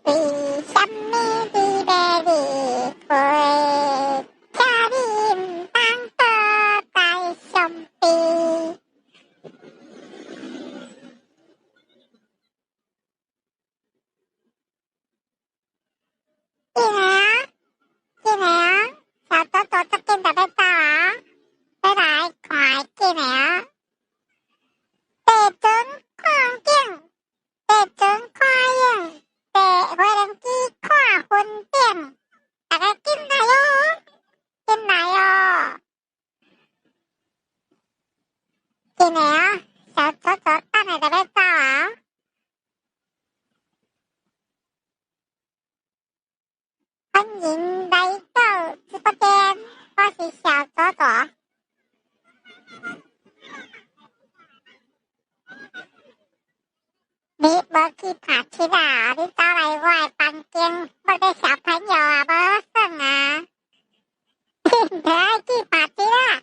为什么你要离开？家人当多在相悲。进来哦，小左左这边就要到啊，要来看进来哦。地准看景，地准看影，地无人机看风景，大家进来哟，进来哟，进来哦，小左左等下就要走啊。欢迎来到直播间，我是小左左。你无去拍七啦？你走来我的房间，我的小朋友啊，无算啊！你爱去拍七啦？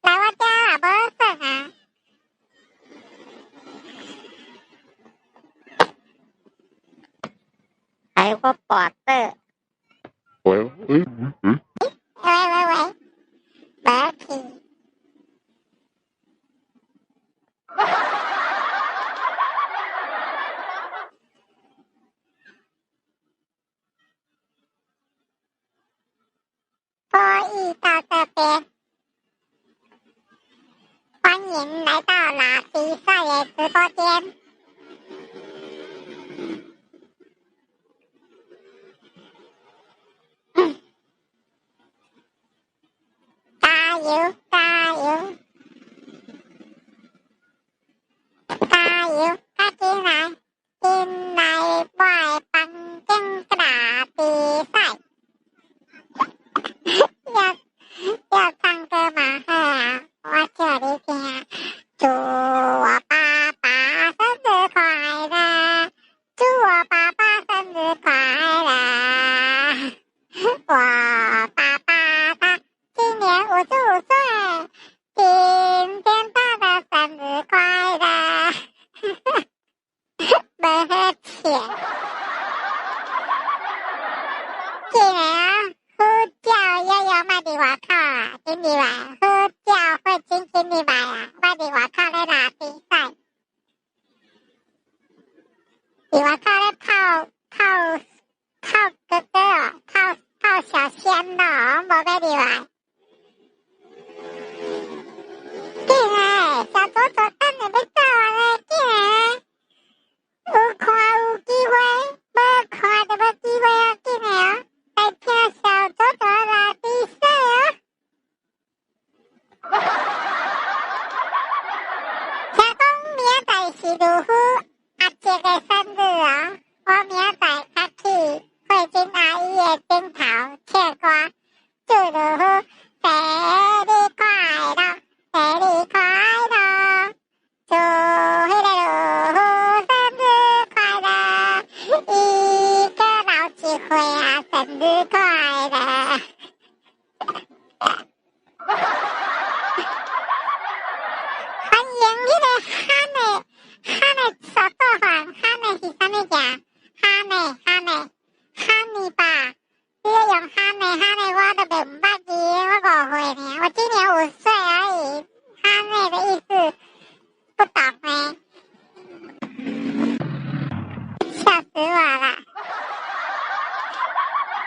来我家啊，无算啊！哎，我跋倒。喂，无去。播艺到这边，欢迎来到拉迪少爷直播间。加油加油加油！快进来进来我的房间打比赛。要唱歌吗？好啊，我叫你听。祝我爸爸生日快乐！祝我爸爸生日快乐！我爸爸他今年55岁，今天他的生日快乐！没钱，进来啊！呼叫悠悠卖伫外口啊，进入来！呼叫会进入来啊，卖伫外口咧拉比赛，伫外口咧靠哥哥哦，靠小仙咯，无要入来。进来，小左左等下要走啊咧，进来！有看有机会，无看就无机会啊，进来哦！来听小左左拉比赛哦！听讲明仔是卢夫阿姐的生日哦，我明仔较去慧珍阿姨的顶头唱歌，祝卢夫生日快乐，生日快乐，祝迄个卢夫生日快乐，伊个老一岁啊，生日快乐。欢迎迄个汉的手作坊，汉的是啥物件？汉的吧？你要用汉的，我都袂唔捌字，我5岁呢，我今年5岁而已。汉的意思不懂呢，笑死我了。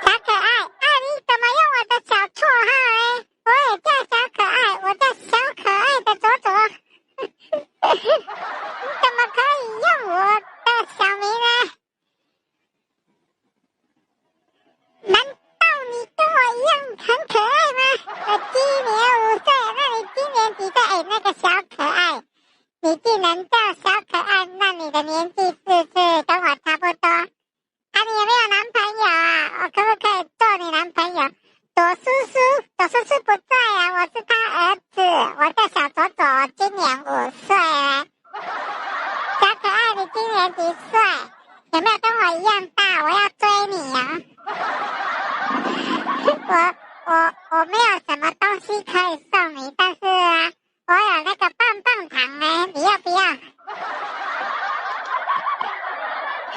小可爱，你怎么用我的小绰号哎？我也叫小可爱，我叫小可爱的左左。你怎么可以用我的小名呢？难道你跟我一样很可爱吗？我今年5岁，那你今年几岁？哎，那个小可爱，你既然叫小可爱，那你的年纪是不是跟我差不多？你有没有男朋友啊？我可不可以做你男朋友？朵叔叔不在啊，我是他儿子，我叫小左左，今年5岁了。小可爱，你今年几岁？有没有跟我一样大？我要追你啊！我没有什么东西可以送你，但是啊，我有那个棒棒糖呢，你要不要？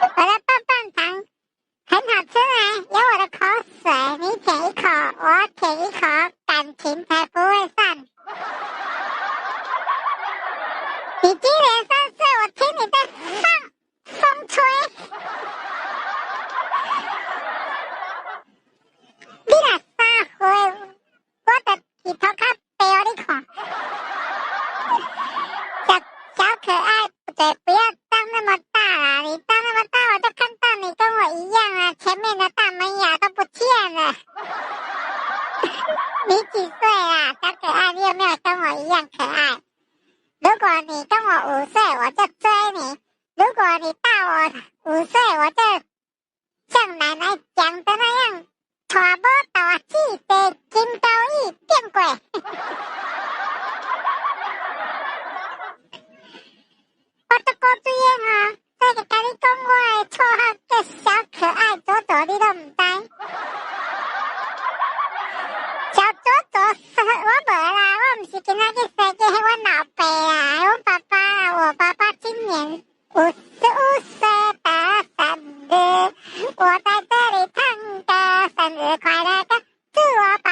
我的棒棒糖5岁，我就像奶奶讲的那样，带无大志地金高义变过。我都过水啊！再个跟你讲，我的绰号叫小可爱左左，你都唔知。小左左，我无啦，我唔是今仔去生嘅，係我老爸啦，我爸爸啊，我爸爸今年55歲的生日，我在這裡唱歌，生日快樂歌，祝我爸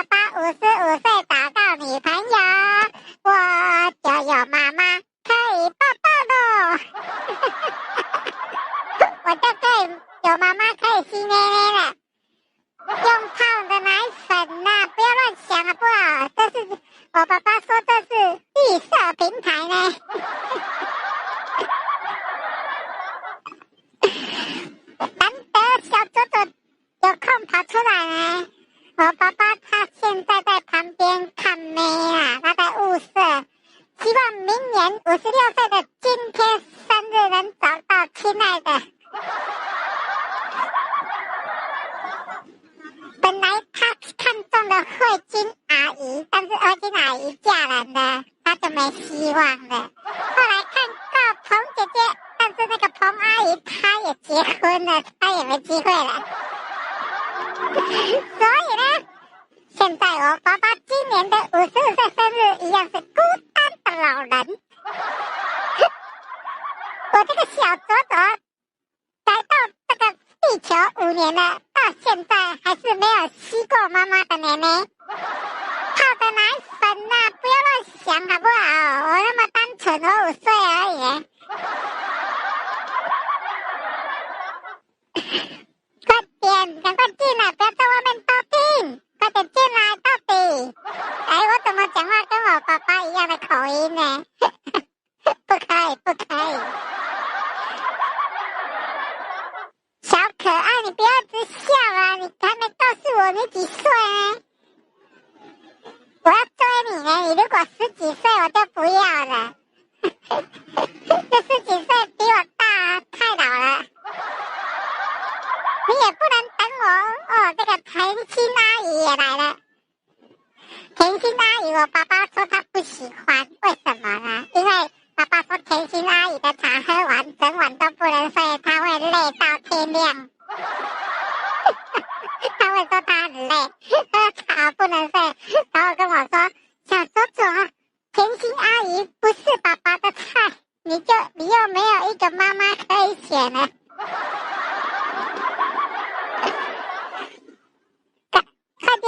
爸55歲找到女朋友，我就有媽媽可以抱抱咯，我就可以有媽媽可以吸奶奶了。用泡的奶粉呐、不要亂想好不好？這是我爸爸說這是綠色平台呢。難得小左左有空跑出來呢。我爸爸他現在在旁邊看妹啊，他在物色，希望明年56歲的今天生日能找到親愛的。本來他看中了慧君阿姨，但是慧君阿姨嫁人了，他就沒希望了。後來看到彭姐姐，但是那個彭阿姨她也結婚了，她也沒機會了。所以呢，現在我爸爸今年的55歲生日一樣是孤單的老人。我這個小左左來到這個地球5年了，到現在還是沒有吸過媽媽的奶奶。泡的奶粉呐、不要亂想好不好？我那麼單純，我5歲而已。快點，趕快進來，不要在外面偷聽。快點進來，到底。哎，我怎麼講話跟我爸爸一樣的口音呢？不可以，不可以。小可愛，你不要一直笑啊！你還沒告訴我你幾歲呢？我要追你呢！你如果10幾歲，我就不要了。這10幾歲比我大，太老了。你也不能等我哦。這個甜心阿姨也來了。甜心阿姨，我爸爸說他不喜歡，為什麼呢？因為爸爸說甜心阿姨的茶喝完，整晚都不能睡，他會累到天亮。他會說他很累，喝茶不能睡，然後跟我說：“小左左，甜心阿姨不是爸爸的菜，你又沒有一個媽媽可以選了。”快點，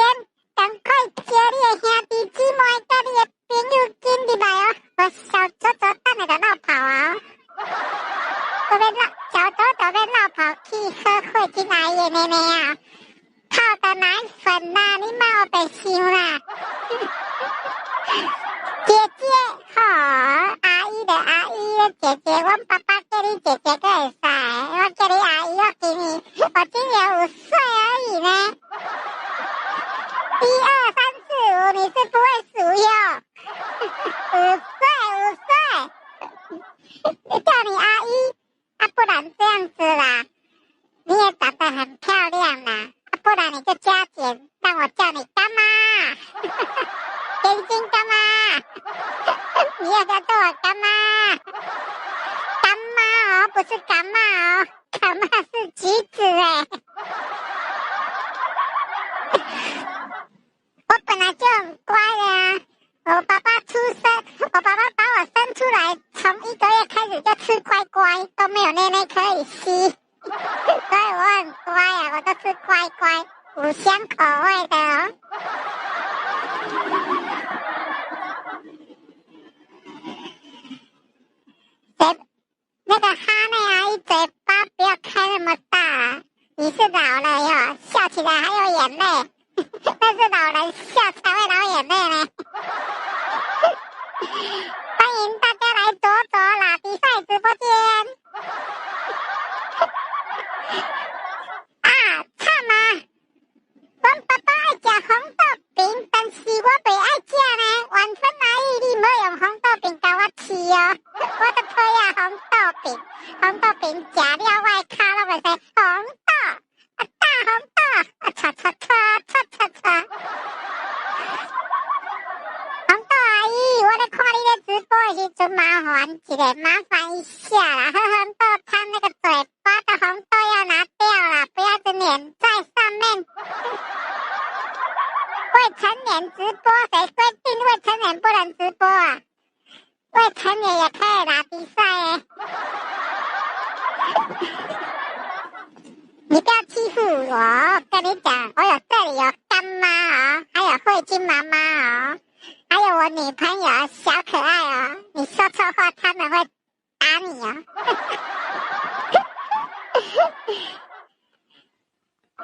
趕快叫你的兄弟姊妹跟你的朋友進入來哦！我小左左等你的落跑啊！我要小左左要落跑去喝慧君阿姨的奶奶啊！泡的奶粉啦，你莫白想啦！姐姐，阿姨的姐姐，我爸爸叫你姐姐都會使，我叫你阿姨，我給你，我今年5歲而已呢。1、2、3、4、5，你是不會數喲。5歲，叫你阿姨，不然這樣子啦，你也長得很漂亮啦，不然你就加減，讓我叫你乾媽，甜心乾媽，你要叫做我乾媽，乾媽哦，不是感冒哦，感冒是橘子哎。我本來就很乖的啊，我爸爸把我生出來，從1個月開始就吃乖乖，都沒有奶奶可以吸，所以我很乖啊，我都是乖乖，5香口味的哦。那個哈內阿姨嘴巴不要開那麼大啊，你是老了喲，笑起來還有眼淚。但是老人笑才會流眼淚呢。歡迎大家來左左拉比賽直播間。啊，慘啊！我爸爸愛食紅豆餅，但是我不愛食呢。晚餐阿姨，你唔好用紅豆餅給我吃哦。我就討厭紅豆餅，紅豆餅食了外口拢会说红豆，大红豆，擦擦擦擦擦擦。红豆阿姨，我在看你的直播的时阵，麻烦一下啦，红豆汤那个嘴巴的红豆要拿掉啦，不要只粘在上面。未成年直播，谁规定未成年不能直播啊？未成年也可以打比赛耶！你不要欺负我，跟你讲，我这里有干妈哦，还有慧君妈妈哦，还有我女朋友小可爱哦，你说错话他们会打你哦。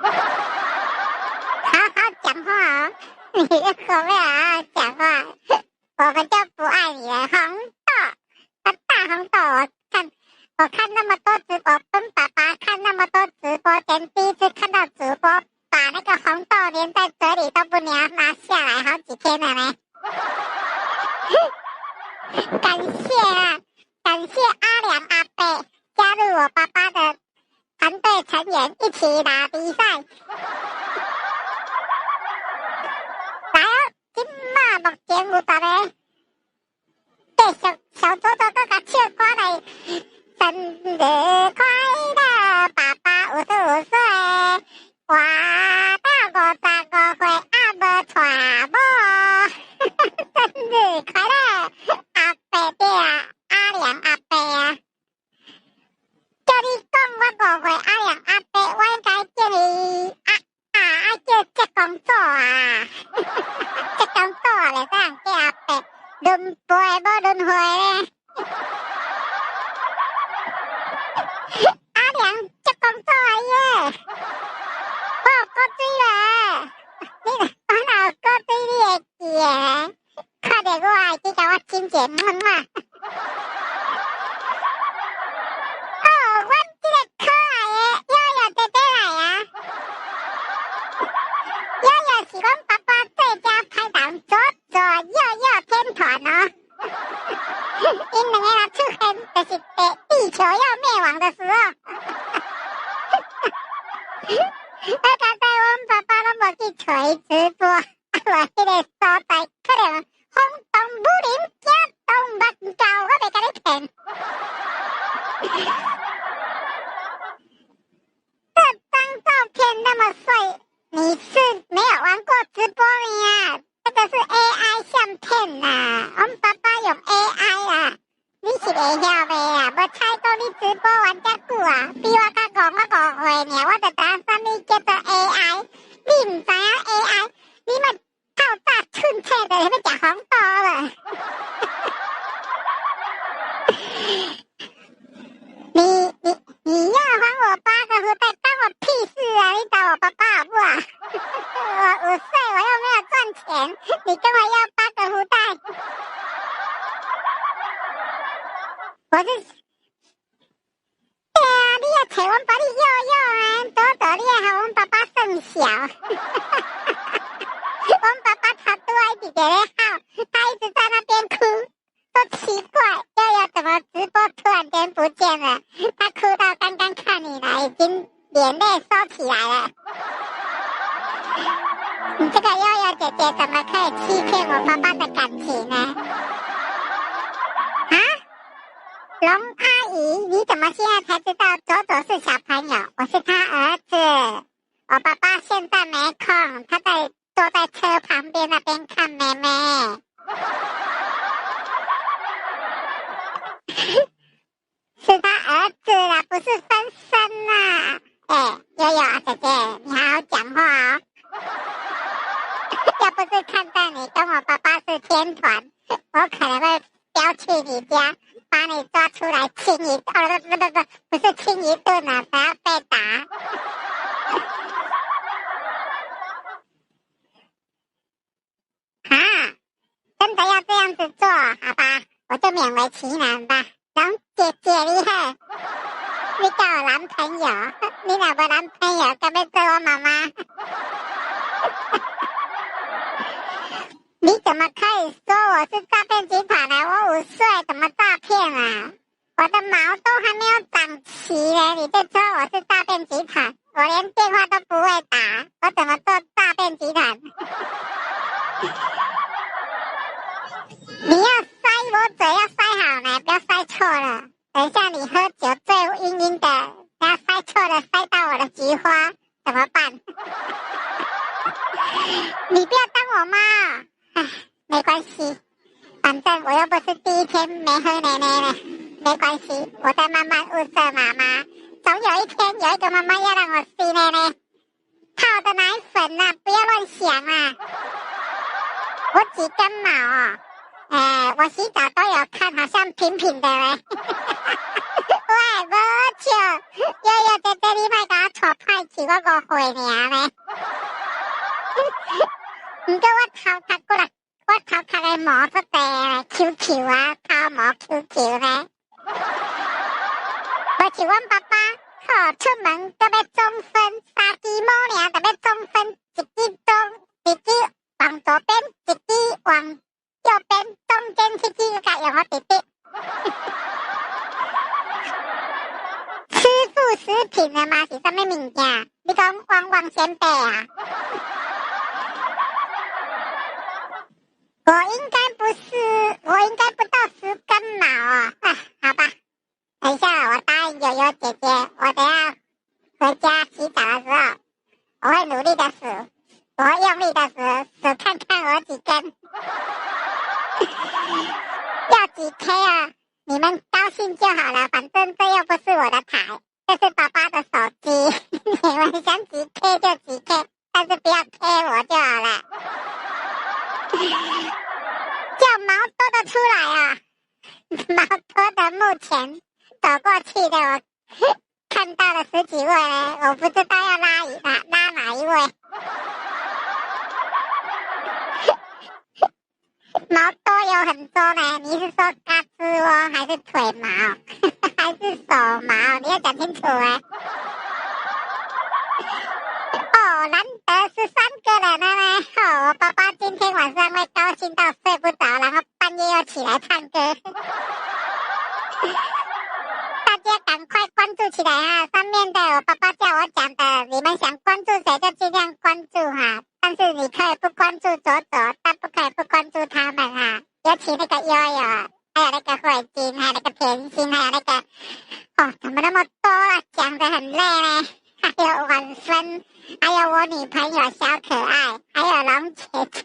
好好讲话哦，你如果没有好好讲话，我们就不爱你了。红豆，大红豆，我看那么多直播，跟爸爸看那么多直播间，第一次看到主播把那个红豆粘在嘴里都不拿下来，好几天了呢。感谢阿良阿伯加入我爸爸的团队成员，一起打比赛。来哦，今麦目前有大家继续小左左搁甲唱歌来，生日快乐，爸爸55岁，我到55岁还无娶某。生日快乐，阿伯对啊，阿良阿伯啊！叫你讲我5岁阿良阿伯，我应该叫你爱叫接公主啊！接公主啊，袂使人叫阿伯，轮辈无轮回咧。阿良接公主啊耶！我有过水啦，我哪有过水你会记诶？看到我会记甲我亲姐妈妈。哦，阮这个可爱的悠悠姐姐来啊！悠悠是阮爸爸最佳拍档，左左右右天团哦。因两个人出现，就是地球要灭亡的时候。我刚才阮爸爸拢无去找伊直播，我迄个所在可能轰动武林，惊动目教，我袂甲你骗。这张照片那么帅，你是没有玩过直播呀？这个是 AI 相片啦，我们爸爸用 AI 啦，你是袂晓袂啦？无猜到你直播玩遮久啊，比我较5岁尔，我就知影啥物叫做 AI， 你唔知影 AI， 你咪透早寸切的要食红豆了。你要还我8个福袋，关我屁事啊！你找我爸爸好不好？我5岁，我又没有赚钱，你跟我要8个福袋。我是，对啊，你要找阮爸你要啊，多你要和阮爸爸算小。阮爸爸他拄仔一直在咧喊，他一直在那边哭。都奇怪，悠悠怎么直播突然间不见了？他哭到刚刚看你来，已经眼泪收起来了。你这个悠悠姐姐怎么可以欺骗我爸爸的感情呢？啊，龙阿姨，你怎么现在才知道左左是小朋友？我是他儿子，我爸爸现在没空，他坐在车旁边那边看妹妹。是他儿子啦，不是分身啦。悠悠啊，姐姐，你好好讲话哦。要不是看到你跟我爸爸是天团，我可能会飙去你家，把你抓出来亲一顿。不是亲一顿啊，还要被打。啊，真的要这样子做，好吧？我就勉为其难吧。龙姐姐你好，你叫我男朋友，你哪个男朋友敢要做我妈妈？你怎么可以说我是诈骗集团呢？我5岁怎么诈骗啊？我的毛都还没有长齐呢，你就说我是诈骗集团？我连电话都不会打，我怎么做诈骗集团？你要塞我嘴要塞好呢，不要塞错了。等一下你喝酒醉晕晕的，然后塞错了塞到我的菊花怎么办？你不要当我妈哦，唉，没关系，反正我又不是第一天没喝奶奶了，没关系，我在慢慢物色妈妈。总有一天有一个妈妈要让我吸奶奶，泡的奶粉啊，不要乱想啊！我几根毛哦。我洗澡都有看，好像平平的嘞。喂，无笑，悠姐姐，你莫甲我错歹去，我误会尔咧。毋过我头壳过来，我头壳的毛足地咧 ，QQ 啊，头毛 QQ 咧。无像阮爸爸，出门都要总分，3支毛尔，就要总分，一支往左边，一支往右边，中间一支甲用我弟弟。吃副食品的嘛是什么物件？你讲旺仙贝啊？我应该不到10根毛哦。好吧，等一下我答应悠悠姐姐，我等下回家洗澡的时候，我会努力的数，我会用力的数看看我几根。要几 K 啊？你们高兴就好了，反正这又不是我的台，这是爸爸的手机，你们想几 K 就几 K， 但是不要 K 我就好了。叫毛多的出来啊！毛多的目前走过去的我看到了10几位呢，我不知道要拉哪一位。毛多有很多呢，你是说胳肢窝还是腿毛还是手毛？你要讲清楚哎。难得13个人了呢。我爸爸今天晚上会高兴到睡不着，然后半夜又起来唱歌。大家赶快关注起来啊！上面的我爸爸叫我讲的，你们想关注谁就尽量关注哈。但是你可以不关注左，但不可以不关注他们哈。尤其那个悠悠，还有那个慧晶，还有那个甜心，还有那个怎么那么多啊？讲得很累呢。还有晚生，还有我女朋友小可爱，还有龙姐姐，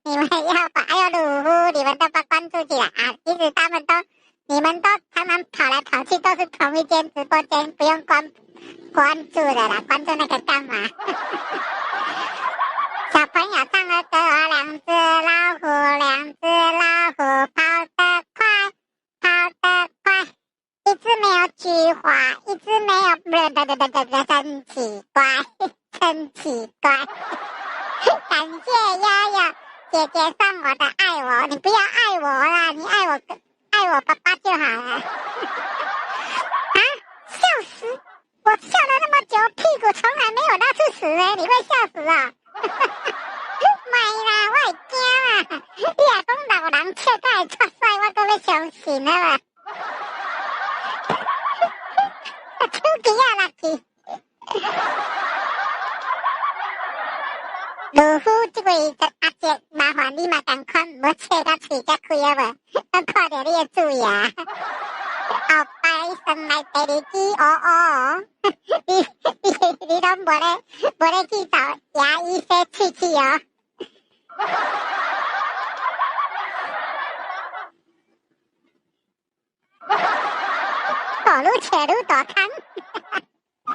你们要把，还有鲁夫，你们都把关注起来啊！其实你们都常常跑来跑去，都是同一间直播间，不用关注的啦，关注那个干嘛？小朋友唱的歌啊，2只老虎跑得快，一只没有菊花，一只没有，真奇怪。感谢悠悠姐姐送我的爱我，你不要爱我啦，你爱我爸爸就好了。啊，笑死！我笑了那么久，屁股从来没有拉出屎呢，你会笑死啊？没啦，我会惊啊！你若讲老人笑到会出屎，我都要相信了嘛。手机啊，垃圾！鲁夫这位阿姐，麻烦你嘛赶快唔好切到嘴才开好无？我看到你的蛀牙，后摆生来第2支哦，你都无咧去找牙医洗喙哦。愈切愈大坑。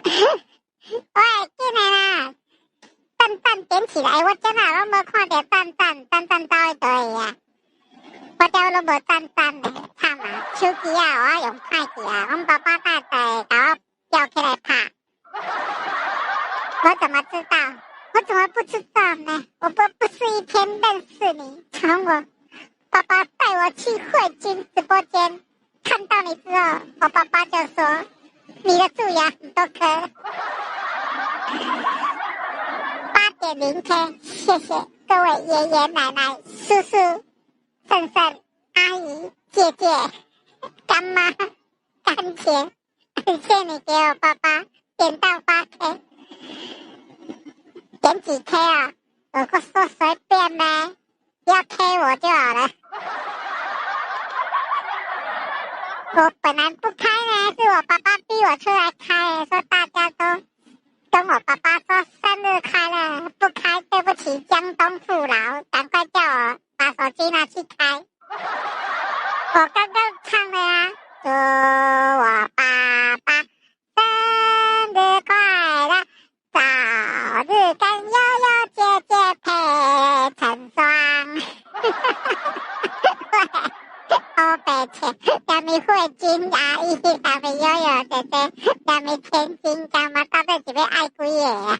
喂，进来啦！蛋点起来，我真的拢无看到蛋到位倒去啊！我叫拢无蛋呢，惨啊！手机啊，我要用歹去啊！阮爸爸带甲我吊起来拍，我怎么知道？我怎么不知道呢？我不是一天认识你，从我爸爸带我去慧君直播间。看到你之后，我爸爸就说你的蛀牙很多颗。8.0K， 谢谢各位爷爷奶奶、叔叔、婶婶、阿姨、姐姐、干妈，感情，感谢你给我爸爸点到8K，点几 K 啊？我说随便呗，要 K 我就好了。我本来不开呢，是我爸爸逼我出来开，说大家都跟我爸爸说生日快乐，不开对不起江东父老，赶快叫我把手机拿去开。我刚刚唱的啊，祝我爸爸生日快乐，早日跟悠悠姐姐配成双。欧北前，咱们慧君阿姨，咱们悠悠姐姐，咱们千金，咱们到底是要爱几个啊？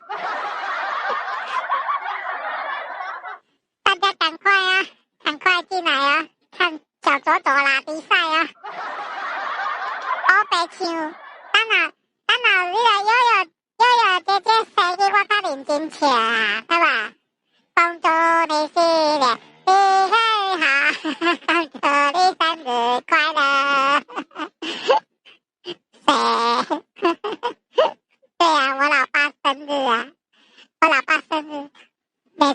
大家赶快啊，赶快进来啊，看小左左啦比赛啊！欧北唱，等下你来悠悠姐姐生日，我甲认真唱啊，好吧？恭祝你生日你好，恭祝你生日快乐！对啊，我老爸生日啊，我老爸生日，每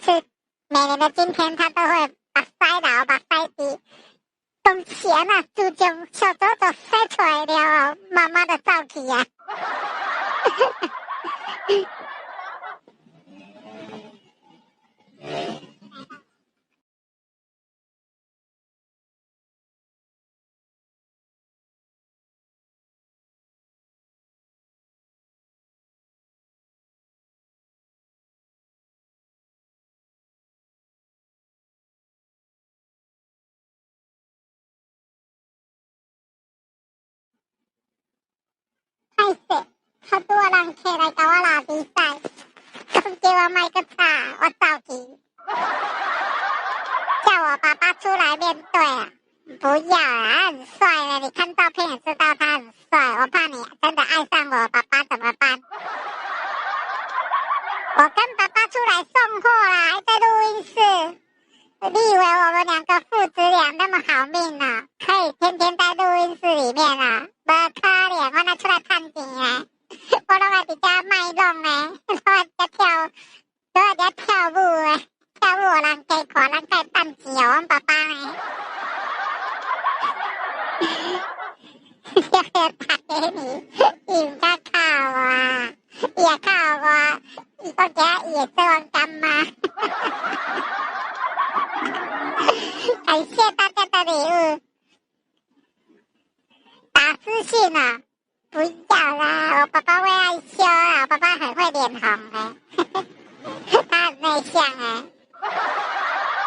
年的今天他都会把腮老把腮低。从前啊，就将小左左晒出来了妈妈的照片啊！太死，好多人起来跟我拉比赛，仲叫我买个叉，我着急，叫我爸爸出来面对啊！不要啊，他很帅的，你看照片也知道他很帅。我怕你真的爱上我爸爸怎么办？我跟爸爸出来送货啦，还在录音室。你以为我们两个父子俩那么好命啊？可以天天在录音室里面啊？不可怜，我拿出来赚钱啊！我拢爱伫遮卖弄呢，我在遮跳舞诶，跳舞有人加看，人家赚钱哦，阮爸爸呢？要打给你，伊唔敢靠我啊，伊也靠我，伊讲惊伊会做阮干妈。感谢大家的礼物，打私信啊，不要啦，我爸爸会害羞啊，我爸爸很会脸红他很内向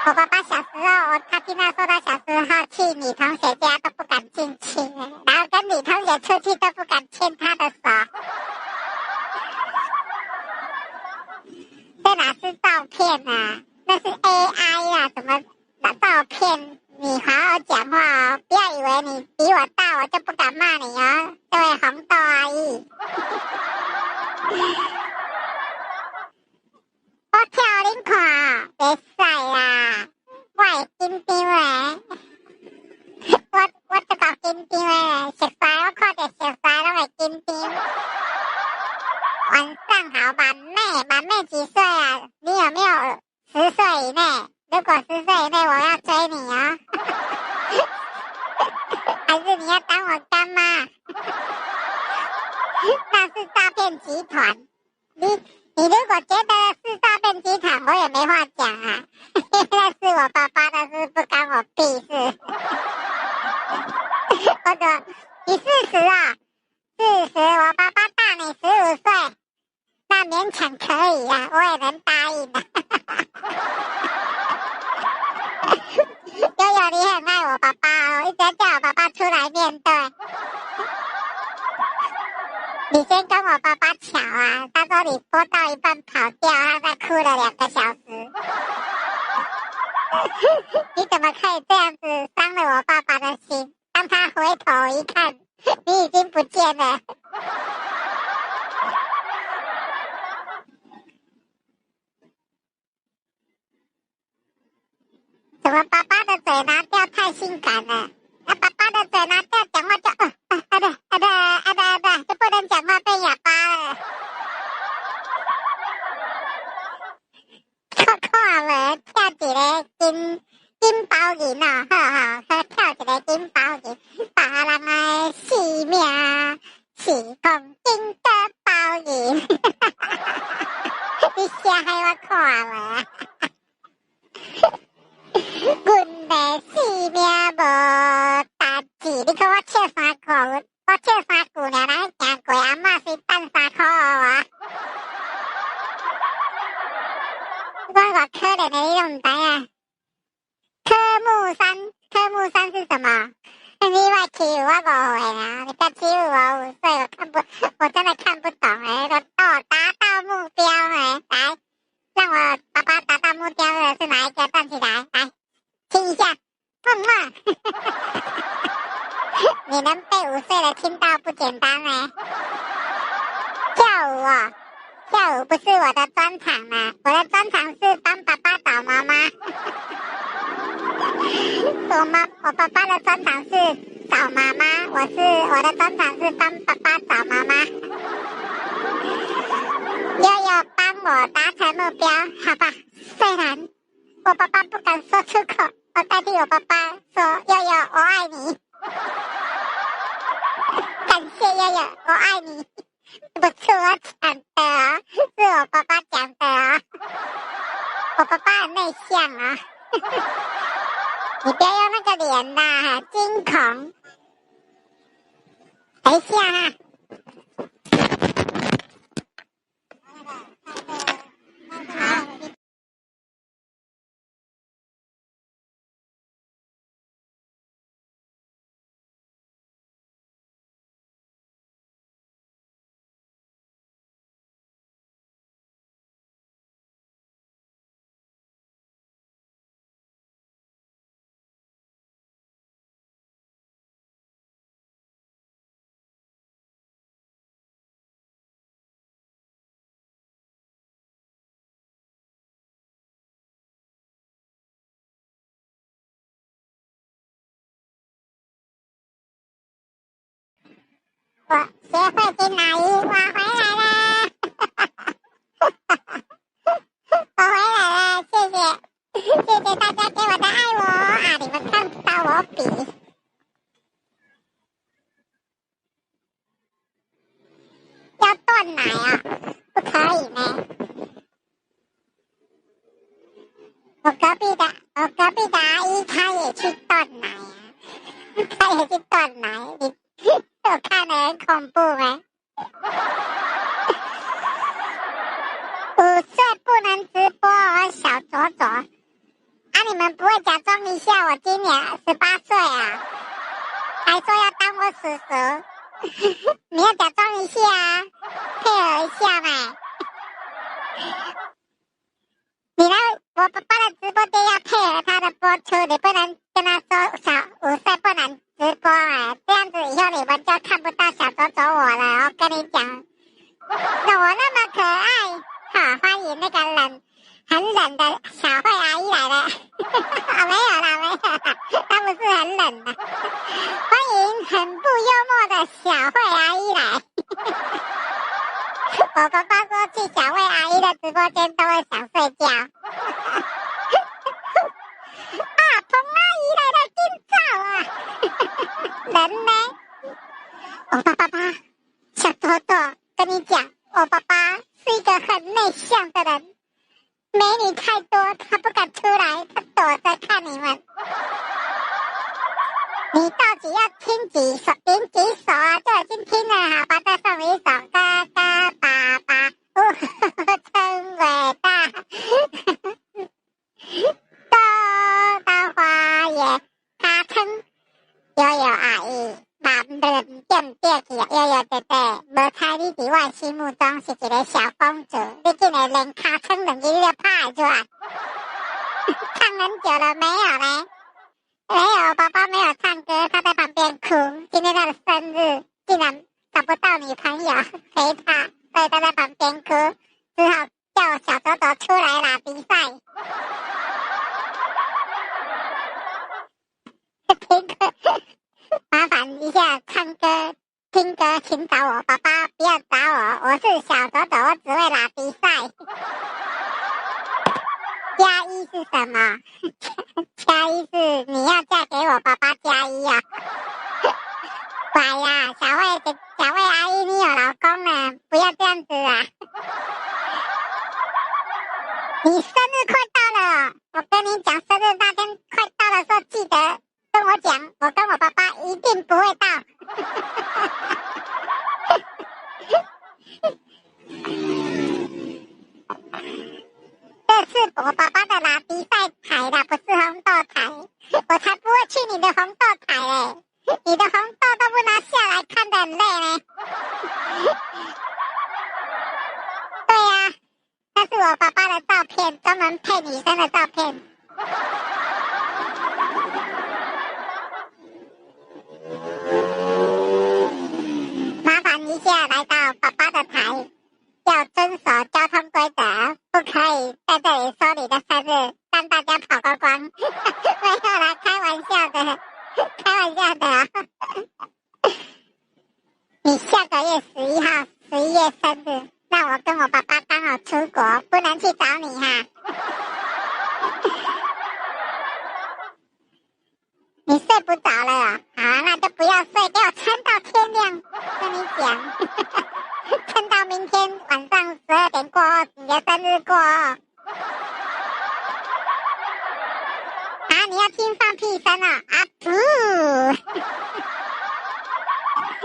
我爸爸小时候，他听到说他小时候去女同学家都不敢进去然后跟女同学出去都不敢牵她的手。这哪是照片啊？那是 AI 啊！怎么照片？你好好讲话哦，不要以为你比我大，我就不敢骂你哦，这位红豆阿姨。我跳恁看，袂使啦，我会紧张诶。我这够紧张诶，熟悉我看到熟悉拢会紧张。晚上好，满妹几岁啊？你有没有10岁以内？如果10岁以内，我要追你哦。还是你要当我干妈？那是诈骗集团。你如果觉得是诈骗集团，我也没话讲啊。那是我爸爸的事，不干我屁事。或者你40啊？40，我爸爸大你15岁，那勉强可以啊，我也能答应啊。悠悠，你很爱我爸爸哦，一直叫我爸爸出来面对。你先跟我爸爸吵啊，他说你播到一半跑掉，他在哭了2个小时。你怎么可以这样子伤了我爸爸的心？当他回头一看，你已经不见了。怎么爸爸的嘴拿掉太性感了？那爸爸的嘴拿掉讲话就金包银哦，好，跳一个金包银，把人的性命是黄金的包银。你写害我看无？阮的性命无代志，你看我笑3句，我笑3句尔，咱行过阿嬷是等3箍啊！我偌可怜的你都唔知啊！科目三是什么？你莫欺负我5岁啦！你别欺负我5岁，我真的看不懂哎！达到目标哎！来，让我爸爸达到目标的是哪一个？站起来，来亲一下，你能被5岁的亲到不简单哎！跳舞哦，跳舞不是我的专长啊，我的专长是帮爸爸找妈妈。我爸爸的专长是找妈妈，我的专长是帮爸爸找妈妈。悠悠帮我达成目标，好吧？虽然我爸爸不敢说出口，我代替我爸爸说：悠悠，我爱你。感谢悠悠，我爱你。不是我讲的啊，是我爸爸讲的啊。我爸爸很内向啊。你不要用那个脸啦，惊恐。等一下啊。我学会金乃伊，我回来了。我回来了，谢谢大家给我的爱我啊！你们看不到我比，要断奶啊，不可以呢。我隔壁的阿姨，她也去断奶啊，她也去断奶，我看得很恐怖哎。5岁不能直播哦，小左左。啊，你们不会假装一下我今年18岁啊？还说要当我叔叔，你要假装一下啊，配合一下嘛。你来我爸爸的直播间要配合他的播出，你不能跟他说5岁不能直播哎，这样子以后你们就看不到小左左我了。我跟你讲，那我那么可爱，好，欢迎那个很冷的小慧阿姨来了。没有啦，她不是很冷的。欢迎很不幽默的小慧阿姨来。我爸爸说去小慧阿姨的直播间都会想睡觉。啊，彭阿姨来了，今早啊！人呢？我爸爸，小朵朵，跟你讲，我爸爸是一个很内向的人，美女太多，他不敢出来，他躲着看你们。你到底要听几首啊？就已经听了，好吧？再送你一首《哥哥爸爸》，真伟大。多到花园，卡称悠悠阿姨，把人变变去，悠悠姐姐，无猜你在我心目中是一个小公主，你竟然连卡称2个你都拍出来，唱很久了没有呢？没有，宝宝没有唱歌，他在旁边哭。今天他的生日，竟然找不到女朋友陪他，所以他在旁边哭，只好叫小朵朵出来啦比赛。听歌，麻烦一下唱歌听歌，请找我，爸爸不要找我，我是小朵朵，我只会拉比赛。加一是什么？加一是样子啊。你生日快到了，我跟你讲，生日那天快到的时候，记得跟我讲，我跟我爸爸一定不会到。这是我爸爸的拉比赛台啦，不是红豆台，我才不会去你的红豆台嘞，你的红豆都不拿下来，看得很累呢。对呀，那是我爸爸的照片，专门配女生的照片。麻烦一下来到爸爸的台，要遵守交通规则，不可以在这里说你的生日，让大家跑光光。没有啦，开玩笑的，开玩笑的。你下个月11号11月生日，那我跟我爸爸刚好出国，不能去找你哈。你睡不着了啊？好啊，那就不要睡，给我撑到天亮。跟你讲，撑到明天晚上12点过后，你的生日过后。啊，你要听放屁声啊？啊噗！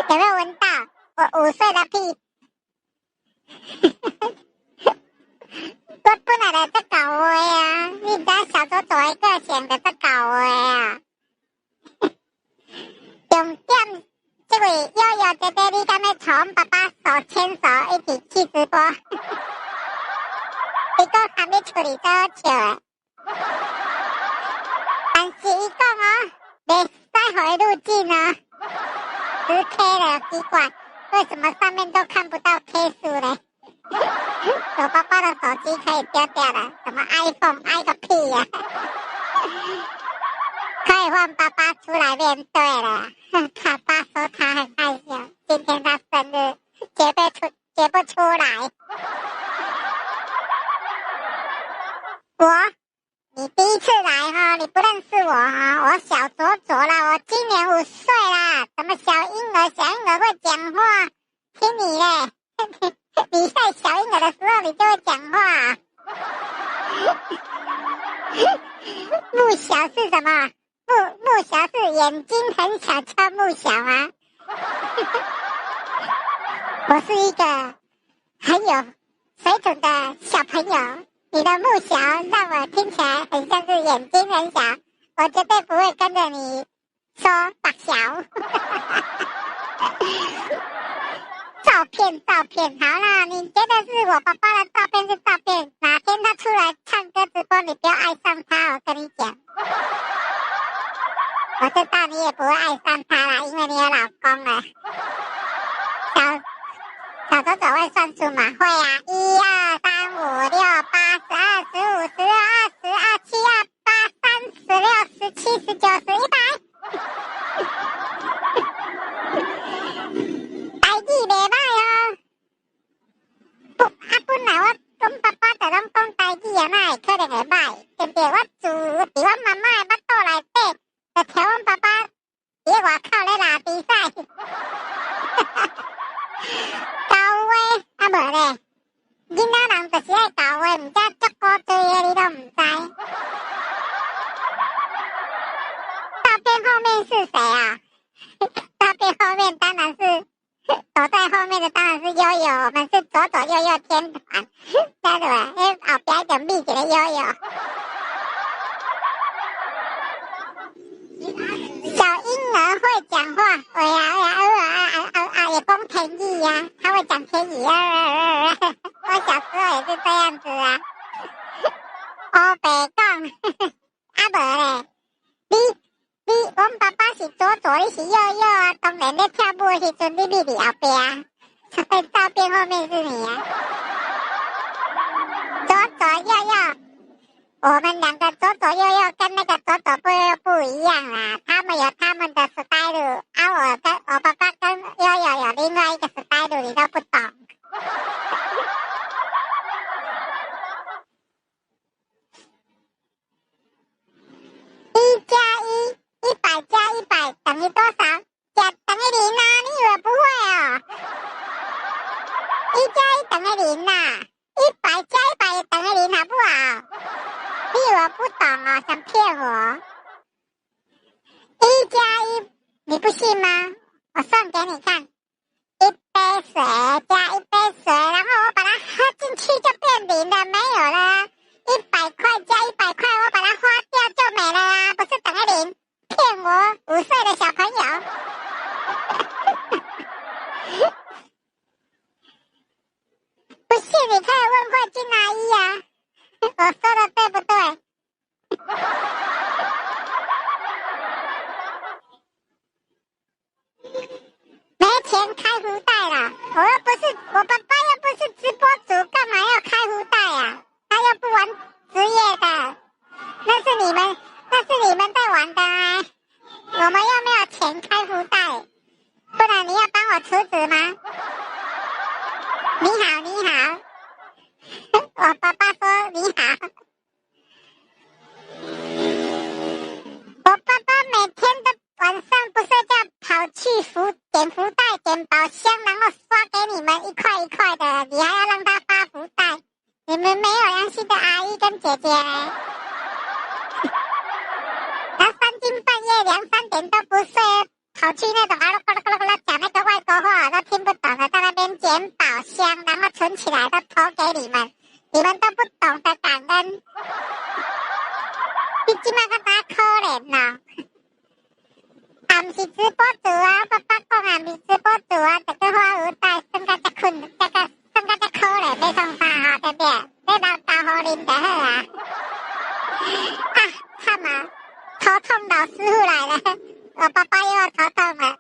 有没有闻到我5岁的屁？我本來就在搞我呀，你家小左左一個性就在搞我呀。重點，這位悠悠姐姐，你敢要從爸爸手牽手一起去直播？你講還沒處理到笑誒。但是伊講哦，袂使回入境哦，10K 了，奇怪，為什麼上面都看不到 K 數呢？我爸爸的手機可以丟掉了，什麼 iPhone 愛個屁呀、可以換爸爸出來面對了。爸爸說他很害羞，今天他生日，結不出來。你第一次來哈，你不認識我哈，我小左左啦，我今年5歲啦，什麼小嬰兒會講話，聽你嘞。你在小嬰兒的時候，你就會講話。木小是什麼？木小是眼睛很小，叫木小啊。我是一個很有水準的小朋友，你的木小讓我聽起來很像是眼睛很小，我絕對不會跟着你說大小。照片，好啦，你覺得是我爸爸的照片是照片，哪天他出來唱歌直播，你不要愛上他，我跟你講。我知道你也不會愛上他啦，因為你有老公了。小左左會算數嗎？會啊，1、2、3、5、6、8、12、15、16、22、7、28、16、17、19、100。台語袂歹哦。本來我跟爸爸就攏講台語啊，哪會可能會歹？對不對？我住佇我媽媽的腹肚內底，就聽阮爸爸喺外口咧拉比賽。搞話啊無咧，囡仔人就是愛搞話，毋知足古錐的，你都毋知。照片後面是誰啊？照片後面當然是。走在後面的當然是悠悠，我們是左左右右天團，知道吧？後邊一個密集的悠悠。小嬰兒會講話，會啊，也講天語呀，他會講天語啊。我小時候也是這樣子啊。我白講，啊無咧，阮爸爸是左左，你是右右啊！當然咧跳舞的時陣，你佇後邊，所以照片後面是你啊。左左右右，我們兩個左左右右跟那個左左右右不一樣啦。他們有他們的 style，我跟我爸爸跟悠悠有另外一個 style，你都不懂。1+1，100加100等於多少？等於0啊！你以為不會哦？1+1 等于0啦，100加100也等于0，好不好？你以为我不懂哦，想骗我？1加1，你不信吗？我算给你看，1杯水加1杯水，然后我把它喝进去就变0了，没有了。100块加100块，我把它花掉就没了啦，不是等于0？骗我，5岁的小朋友。不信你可以问慧君阿姨啊，我说的对不对？没钱开福袋了，我爸爸又不是直播主，干嘛要开福袋啊？他又不玩职业的，那是你们在玩的啊，我们又没有钱开福袋，不然你要帮我出纸吗？你好，我爸爸说你好。我爸爸每天都晚上不睡觉跑去捡福袋、捡宝箱，然后刷给你们一块一块的，你还要让他发福袋，你们没有良心的阿姨跟姐姐嘞！他3更半夜2、3点都不睡，跑去那种讲那个外国话都听不懂的，在那边捡宝箱，然后存起来都投给你们，你们都不懂得感恩。你今麦个打可怜咯，也唔是直播主啊！爸爸讲也唔是直播主啊，这个花福袋算到这困，算到这可怜，要送啥哈？对不对？你老豆互恁就好啊！啊，惨啊！头痛老师傅来了，我爸爸又要头痛了。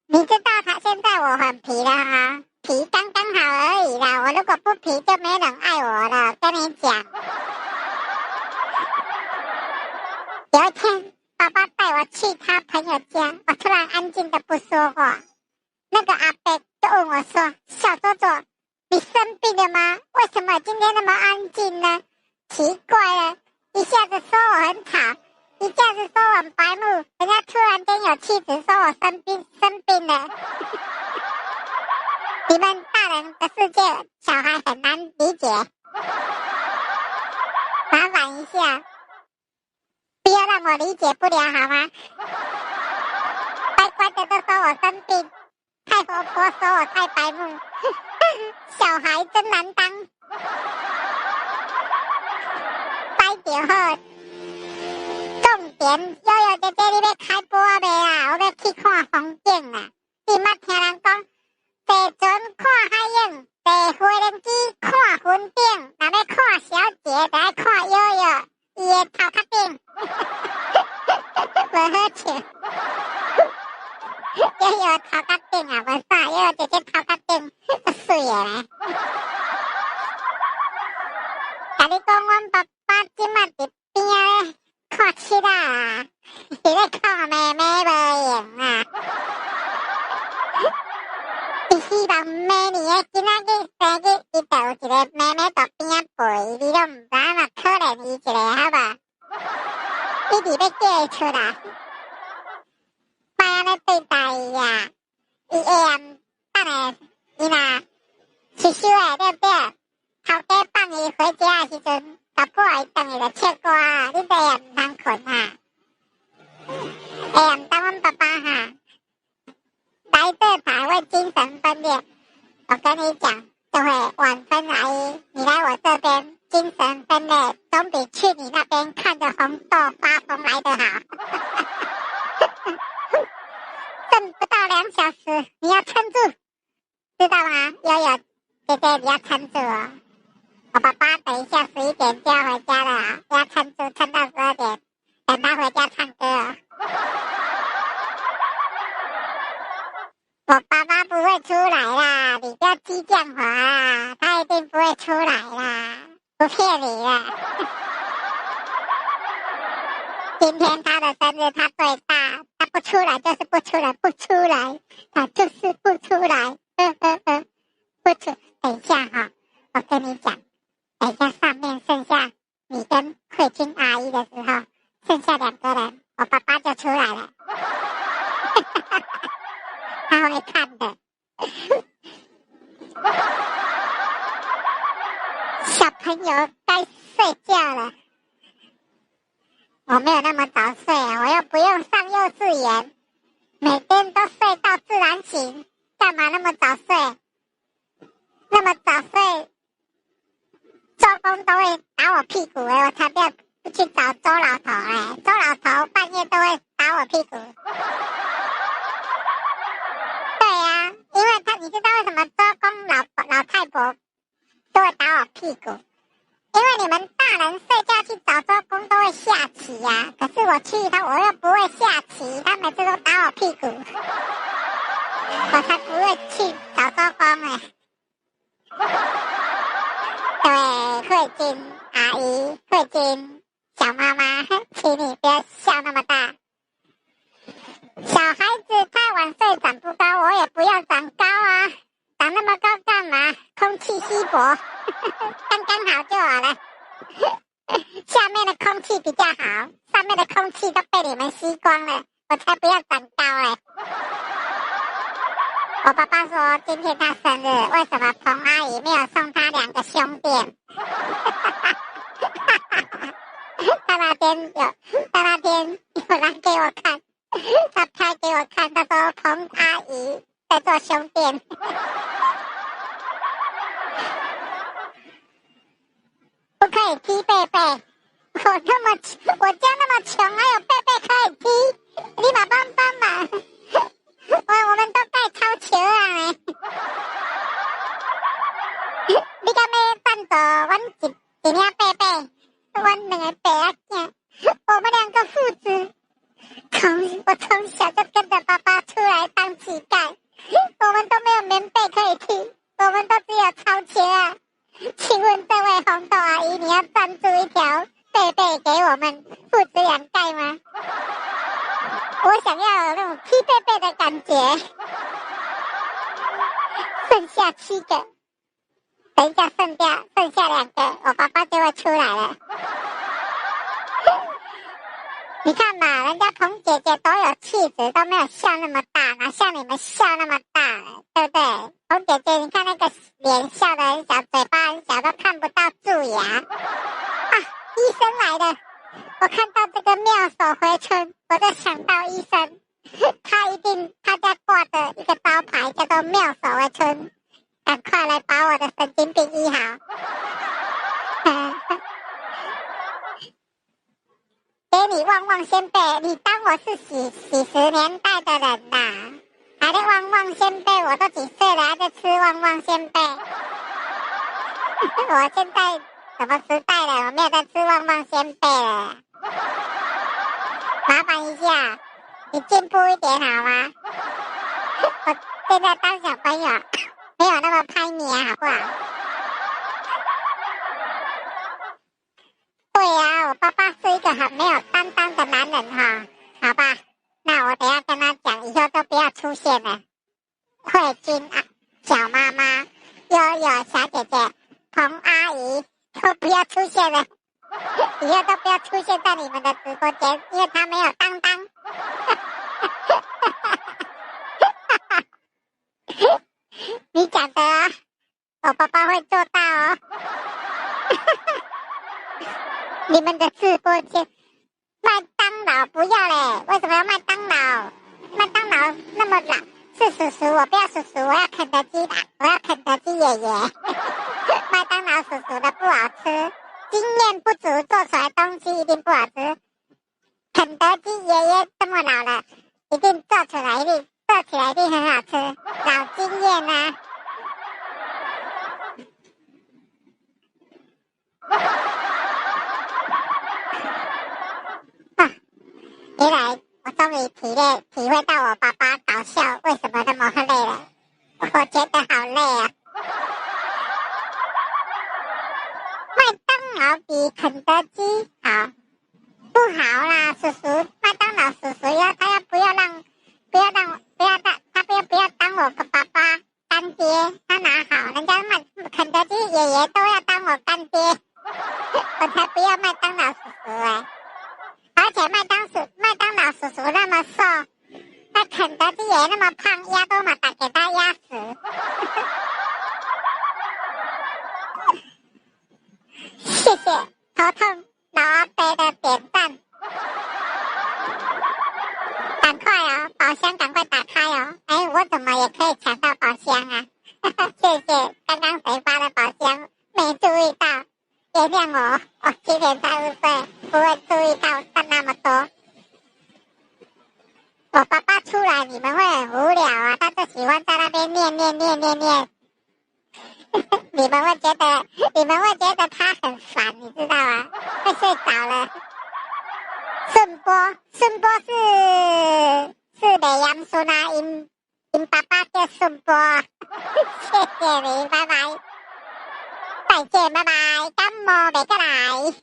你知道他现在我很皮了哈，皮刚刚好而已啦。我如果不皮就没人爱我了，跟你讲。有一天，爸爸带我去他朋友家，我突然安静的不说话。那个阿伯就问我说：“小左左，你生病了吗？为什么今天那么安静呢？奇怪了，一下子说我很吵，一下子说我很白目，人家突然间有气质说我生病了。你们大人的世界，小孩很难理解。麻烦一下，不要让我理解不了好吗？乖乖的都说我生病，太活泼说我太白目，小孩真难当。拜点后，重点悠悠姐姐你要开播未啊？我要去看风景啊！你捌听人讲，坐船看海影，坐飞轮机看云顶，若要看小姐，就要看悠悠伊的头壳顶，无好笑。悠悠头壳顶啊，无啥，悠悠姐姐头壳顶水的咧。甲你讲，阮爸爸即马伫边仔咧看七啊，是咧看妹妹无用啊。伊希望明年的今仔日生日，伊就有一个妹妹在边仔陪，你都毋知嘛，可怜伊一个好无？你伫要叫伊出来，别安尼对待伊啊！伊下暗等下，伊若是收的对不对？头家放伊回家的时阵，搞不好伊等伊就切歌啊！你这也毋通困啊！下暗当阮爸爸哈。来这才会精神分裂，我跟你讲，就会晚分阿姨，你来我这边精神分裂，总比去你那边看着红豆发疯来得好。剩不到2小时，你要撑住，知道吗？悠悠姐姐，你要撑住哦。我爸爸等一下11点就要回家了，要撑住，撑到12点，等他回家唱歌哦。我爸爸不会出来啦，你不要激将法啦，他一定不会出来啦，不骗你啦。今天他的生日，他最大，他不出来就是不出来，不出来，他就是不出来，不出。等一下哈，我跟你讲，等一下上面剩下你跟慧君阿姨的时候，剩下2个人，我爸爸就出来了。他会看的。小朋友该睡觉了，我没有那么早睡啊，我又不用上幼稚园，每天都睡到自然醒，干嘛那么早睡？那么早睡，周公都会打我屁股我才不要去找周老头周老头半夜都会打我屁股。对啊，因为你知道为什么周公老太婆都会打我屁股？因为你们大人睡觉去找周公都会下棋呀，可是我去我又不会下棋，他每次都打我屁股，我才不会去找周公呢。对，慧君阿姨、慧君小妈妈，请你不要笑那么大。小孩子太晚睡长不高，我也不要长高啊，长那么高干嘛？空气稀薄，刚刚好就好了。下面的空气比较好，上面的空气都被你们吸光了，我才不要长高我爸爸说今天他生日，为什么彭阿姨没有送他2个胸垫？他那天有来给我看，他拍给我看，他说彭阿姨在做胸垫。不可以踢贝贝，我家那么穷，还有贝贝可以踢，你嘛帮忙。我们都盖超球啊！你敢要赞助阮一领贝贝，阮2个伯仔囝，我们2个父子，我从小就跟着爸爸出来当乞丐，我们都没有棉被可以踢，我们都只有超球啊！请问这位红豆阿姨，你要赞助一条贝贝给我们父子2盖吗？我想要有那种踢贝贝的感觉。剩下7个，等一下剩下2个，我爸爸就会出来了。你看嘛，人家彭姐姐多有气质，都没有笑那么大，哪像你们笑那么大，对不对？彭姐姐，你看那个脸笑得很小，嘴巴很小，都看不到蛀牙。医生来了！我看到这个妙手回春，我就想到医生，他家挂着一个招牌叫做妙手回春，赶快来把我的神经病医好。给你旺旺仙贝，你当我是几十年代的人呐？还在旺旺仙贝，我都几岁了还在吃旺旺仙贝。我现在什么时代了？我没有在吃旺旺仙贝了。麻烦一下，你进步一点好吗？我现在当小朋友，没有那么叛逆好不好？对呀，我爸爸是一个很没有担当的男人好吧？那我等一下跟他讲，以后都不要出现了。慧君小妈妈、悠悠小姐姐、彭阿姨都不要出现了。以后都不要出现在你们的直播间，因为他没有担当。你讲的我爸爸会做到你们的直播间，麦当劳不要嘞，为什么要麦当劳？麦当劳那么老，是叔叔，我不要叔叔，我要肯德基的，我要肯德基爷爷。麦当劳叔叔的不好吃。经验不足，做出来东西一定不好吃。肯德基爷爷这么老了，一定做起来一定很好吃。老经验啊！原来我终于体会到我爸爸搞笑为什么那么累了。我觉得好累啊！麦当劳比肯德基好，不好啦，叔叔，麦当劳叔叔他不要当我的爸爸干爹，他哪好？人家肯德基爷爷都要当我干爹，我才不要麦当劳叔叔而且麦当劳叔叔那么瘦，那肯肯德基也那么胖，压都马打给他压死。谢谢头痛老阿伯的点赞，赶快哦，宝箱赶快打开哦！哎，我怎么也可以抢到宝箱啊？谢谢，刚刚谁发的宝箱没注意到，原谅我，我今年30岁，不会注意到那么多。我爸爸出来你们会很无聊啊，他就喜欢在那边念，你们会觉得他很烦，你知道吗？会睡着了。顺波是北洋孙啊，因爸爸叫顺波，谢谢你，拜拜，再见，拜拜，感冒袂过来。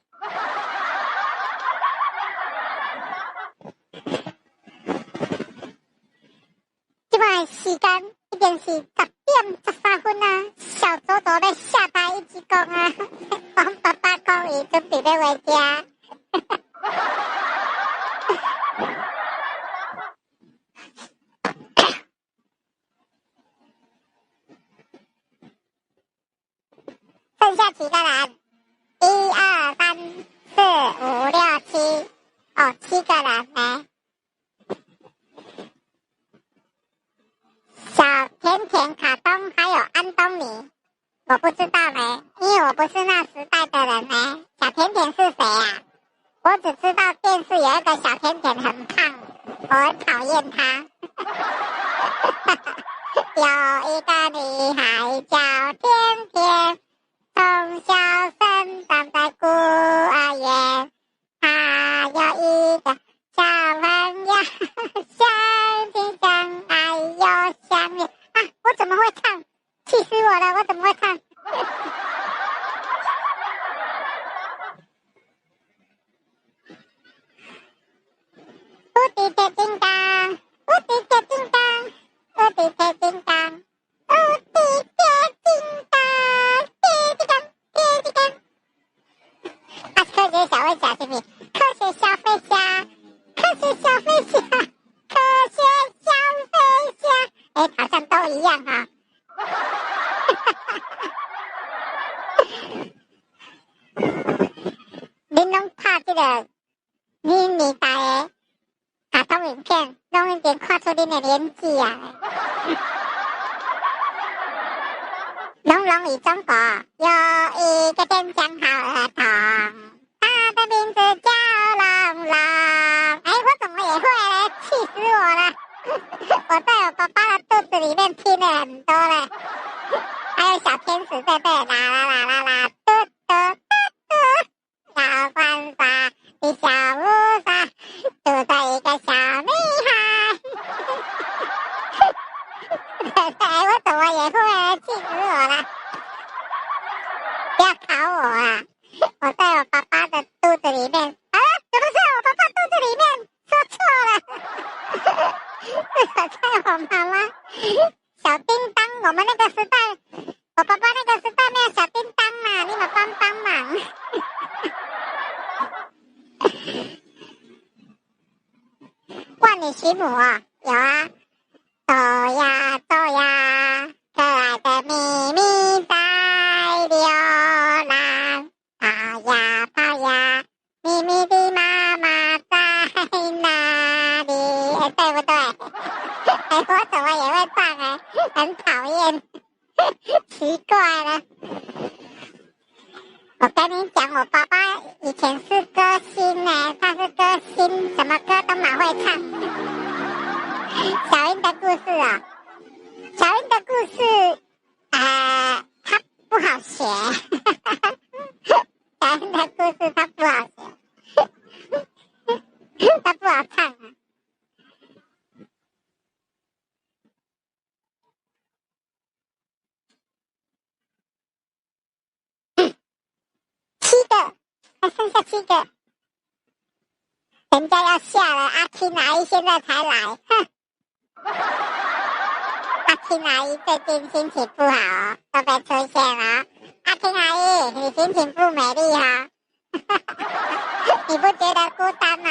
现在时间已经是10:13啊，小左左咧下台一鞠躬啊，我爸爸讲伊准备要回家。剩下几个人？1、2、3、4、5、6、7，哦，7个人呢。小甜甜、卡通还有安东尼，我不知道呢，因为我不是那时代的人呢。小甜甜是谁啊？我只知道电视有一个小甜甜很胖，我很讨厌她。有一个女孩叫甜甜，从小生长在孤儿院，她有一个小朋友，相亲相爱又相恋啊！我怎么会唱？气死我了！我怎么会唱？无敌铁金刚，无敌铁金刚，无敌铁金刚，无敌铁金刚，铁金刚，铁金刚。啊，科学小飞侠是不是？科学小飞侠，科学小飞侠，科学小飞侠。哎，好像都一样哈。恁拢拍这个你年代的卡通影片，拢已经看出恁的年纪啊！龙与中国有一个坚强好儿童，他的名字叫龙龙。哎，我怎么也会呢？气死我了！我在我爸爸的肚子里面听了很多了，还有小天使，对对，啦啦啦啦啦，嘟嘟嘟嘟，小浣纱的小乌纱，住着一个小女孩。对对，我怎么也会呢？气死我了！不要考我啊！我在我爸爸的肚子里面啊，怎么是我爸爸肚子里面？说错了。我在我妈妈小叮当，我们那个时代，我爸爸那个时代没有小叮当嘛，你们帮忙。万里寻母啊，有啊，走呀走呀，可爱的咪咪在流浪，跑呀跑呀，咪咪的妈妈在哪里？对不对？哎，我怎么也会唱哎，很讨厌，奇怪了。我跟你讲，我爸爸以前是歌星呢，他是歌星，什么歌都蛮会唱。小英的故事啊，小英的故事，他不好写。小英的故事他不好写，他不好唱啊。7个，还剩下7个，人家要下了，阿青阿姨现在才来，哼！阿青阿姨最近心情不好哦，都被出现了。阿青阿姨，你心情不美丽哈、哦？你不觉得孤单吗？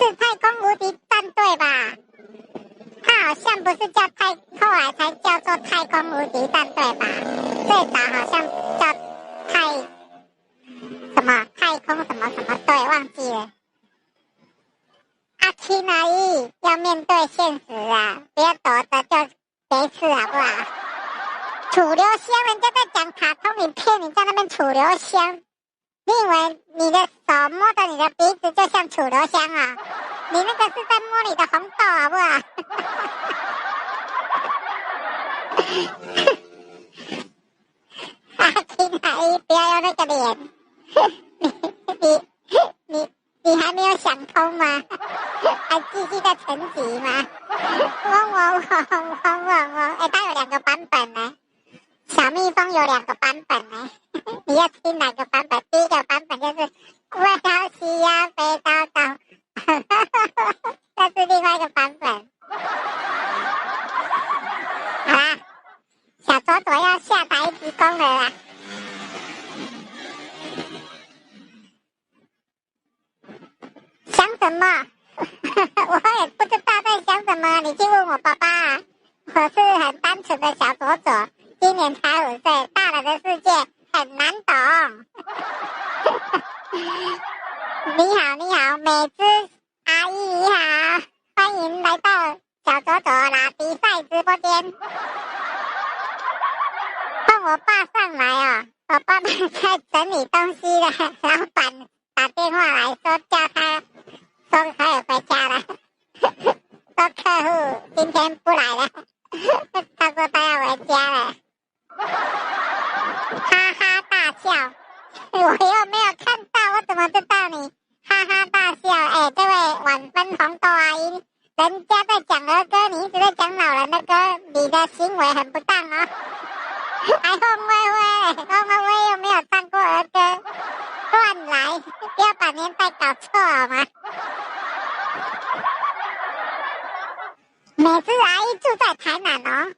是太空无敌战队吧？它好像不是叫后来才叫做太空无敌战队吧？最早好像叫太空什么什么队，忘记了。阿青阿姨要面对现实啊，不要躲着就没事好不好？楚留香，人家在讲卡通影片，你在那边楚留香，你以为你的手摸着你的鼻子就像楚留香啊？你那个是在摸你的红豆好不好？阿青阿姨不要用那个脸，你还没有想通吗？还继续在沉寂吗？嗡嗡嗡嗡嗡嗡！哎，它有2个版本呢。小蜜蜂有2个版本呢，你要听哪个版本？第一个版本就是我要西呀飞到高，这是另外一个版本。好啦，小左左要下台鞠躬了啦。想什么？我也不知道在想什么，你去问我爸爸啊。我是很单纯的小左左，今年才5岁，大人的世界很难懂。你好，美姿阿姨你好，欢迎来到小左左啦比赛直播间。换我爸上来啊，我爸爸在整理东西了，老板打电话来说叫他说可以回家了，说客户今天不来了，他说他要回家了，哈哈大笑。我又没有看到，我怎么知道你哈哈大笑？哎，这位晚分红豆阿姨，人家在讲儿歌，你一直在讲老人的歌，你的行为很不当哦。还凤薇薇又没有唱过儿歌，乱来，不要把年代搞错好吗？美姿阿姨住在台南哦，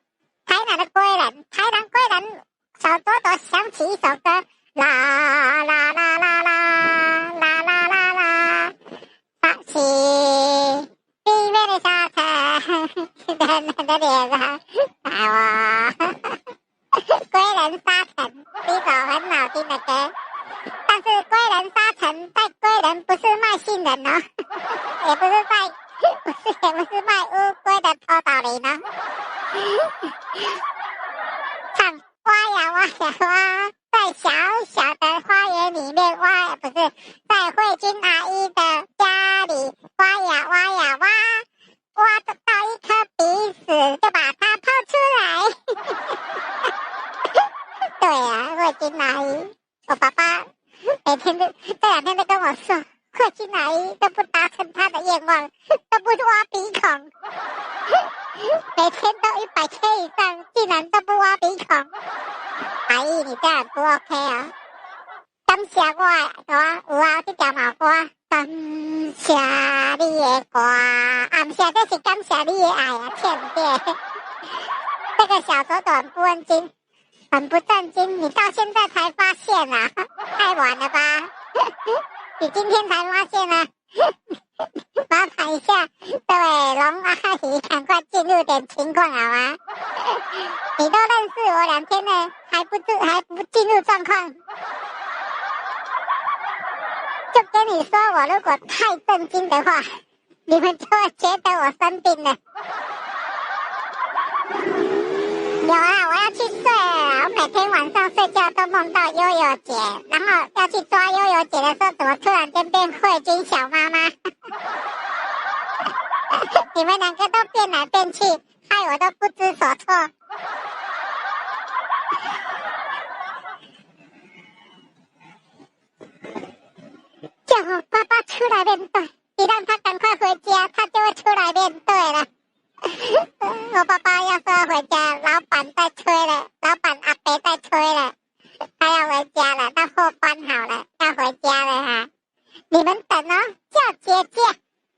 台南的归人，台南归人，小朵朵想起一首歌，啦啦啦啦啦啦啦啦啦，发起地面的沙滩，的脸上，爱我。归人沙尘是一首很好听的歌，但是归人沙尘在归人不是卖杏仁哦，也不是卖乌龟的头岛林哦，唱挖呀挖呀挖，在小小的花园里面挖，不是在慧君阿姨的家里挖呀挖呀挖，挖得到一颗鼻屎就把它抛出来。对啊，慧君阿姨，我爸爸每天这2天都跟我说，慧君阿姨都不达成他的愿望，都不挖鼻孔，每天都100K以上，竟然都不挖鼻孔。阿姨，你这样不 OK 啊？感谢我的歌，有啊，这条毛歌，感谢你的歌，不是，这是感谢你的爱啊，欠爹。这个小左短不问津。很不正经，你到现在才发现啊，太晚了吧？你今天才发现啊？麻烦一下，这位龙阿姨，赶快进入点情况好吗？你都认识我2天了，还不进入状况？就跟你说，我如果太震惊的话，你们就会觉得我生病了。有啊，我要去睡了。我每天晚上睡觉都梦到悠悠姐，然后要去抓悠悠姐的时候，怎么突然间变慧君小妈妈？你们2个都变来变去，害我都不知所措。叫我爸爸出来面对，你让他赶快回家，他就会出来面对了。我爸爸要说回家，老板在催了，老板阿伯在催了，他要回家了，他货搬好了，要回家了哈。你们等哦，叫姐姐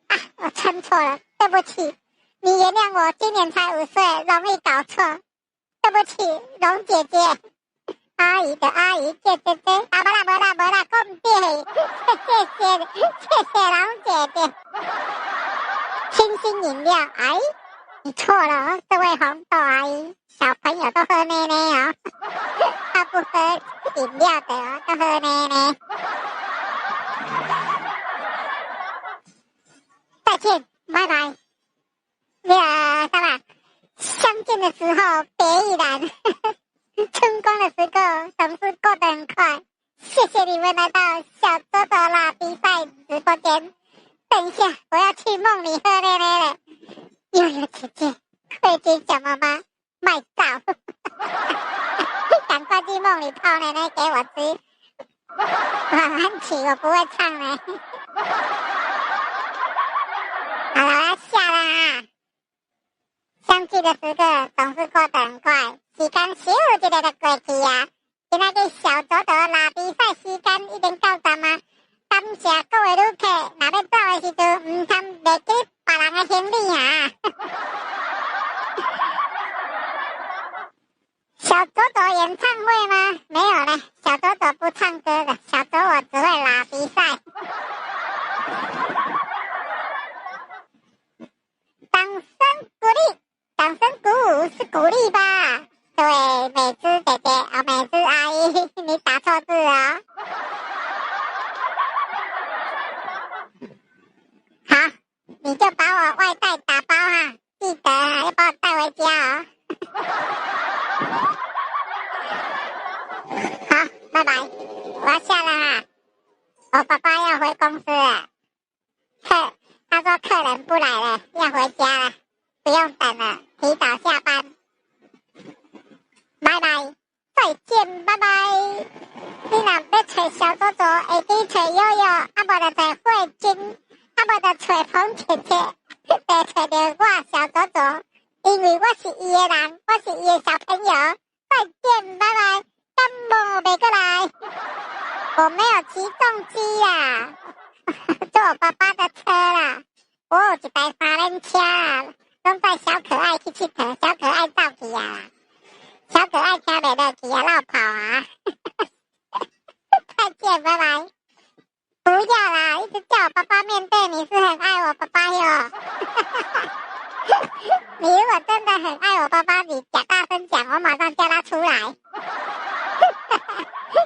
啊，我称错了，对不起，你原谅我，今年才5岁，容易搞错，对不起，龙姐姐，阿姨的阿姨，姐姐姐，啊，没啦，讲对，谢谢龙姐姐。心饮料。哎，你错了，这位红豆阿姨，小朋友都喝奶奶哦，他不喝饮料的哦，都喝奶奶。再见，拜拜。什么？相见的时候别亦然，春光的时候总是过得很快。谢谢你们来到小周周拉比赛直播间。等一下，我要去梦里喝奶奶了。悠悠姐姐，快点小妈妈卖照，赶快去梦里泡奶奶给我吃。晚安曲我不会唱了。好了，我要下了啊。相聚的时刻总是过得很快，时間咻一下就過去啊！今仔日小左左拉比賽時間已經到站啊！感謝各位旅客，若要走的時陣，唔通袂記別人的行李啊！小左左演唱會嗎？沒有嘞，小左左不唱歌的，小左我只會拉比賽。掌聲鼓勵。掌聲鼓舞是鼓勵吧？各位美姿姐姐啊，美姿阿姨，你打錯字啊！好，你就把我外帶打包哈，記得啊，要把我帶回家哦。好，拜拜，我要下了哈，我爸爸要回公司了。他說客人不來了，要回家了。不用等了，提早下班。拜拜，再見，拜拜。你若要找小左左，下底找悠悠，啊無就找慧君，啊無就找彭姐姐，得找到我小左左，因為我是伊的人，我是伊的小朋友。再見，拜拜。感冒袂過來，我沒有騎重機啦，坐爸爸的車啦，我有一台三輪車啦。都帶小可愛去佚佗，小可愛走去啊！小可愛聽袂落去啊，落跑啊！再見，拜拜！不要啦，一直叫我爸爸面對，你是很愛我爸爸喲！你如果真的很愛我爸爸，你講大聲講，我馬上叫他出來！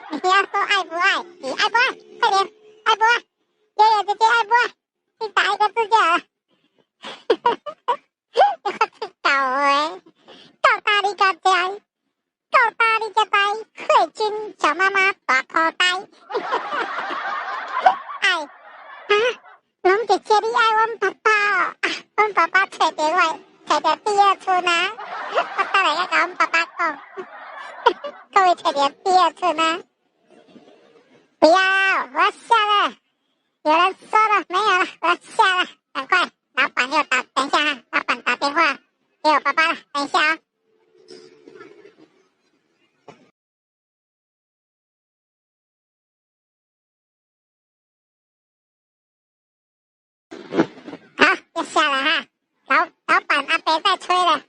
你要說愛不愛？你愛不愛？快點，愛不愛？悠悠姐姐愛不愛？你打一個字就好了。我知道誒，夠大力個仔，夠大力個仔，慧君小媽媽大口袋。愛啊，龍姐姐你愛阮爸爸哦，阮爸爸找到我，找到第二春啊！我當然要跟阮爸爸講，各位找到第二春啊！不要，我要下了，有人說了沒有了，我要下了，趕快。老闆又打，等一下哈，老闆打電話給我爸爸了，等一下啊。好，要下了哈，老闆阿伯在催了。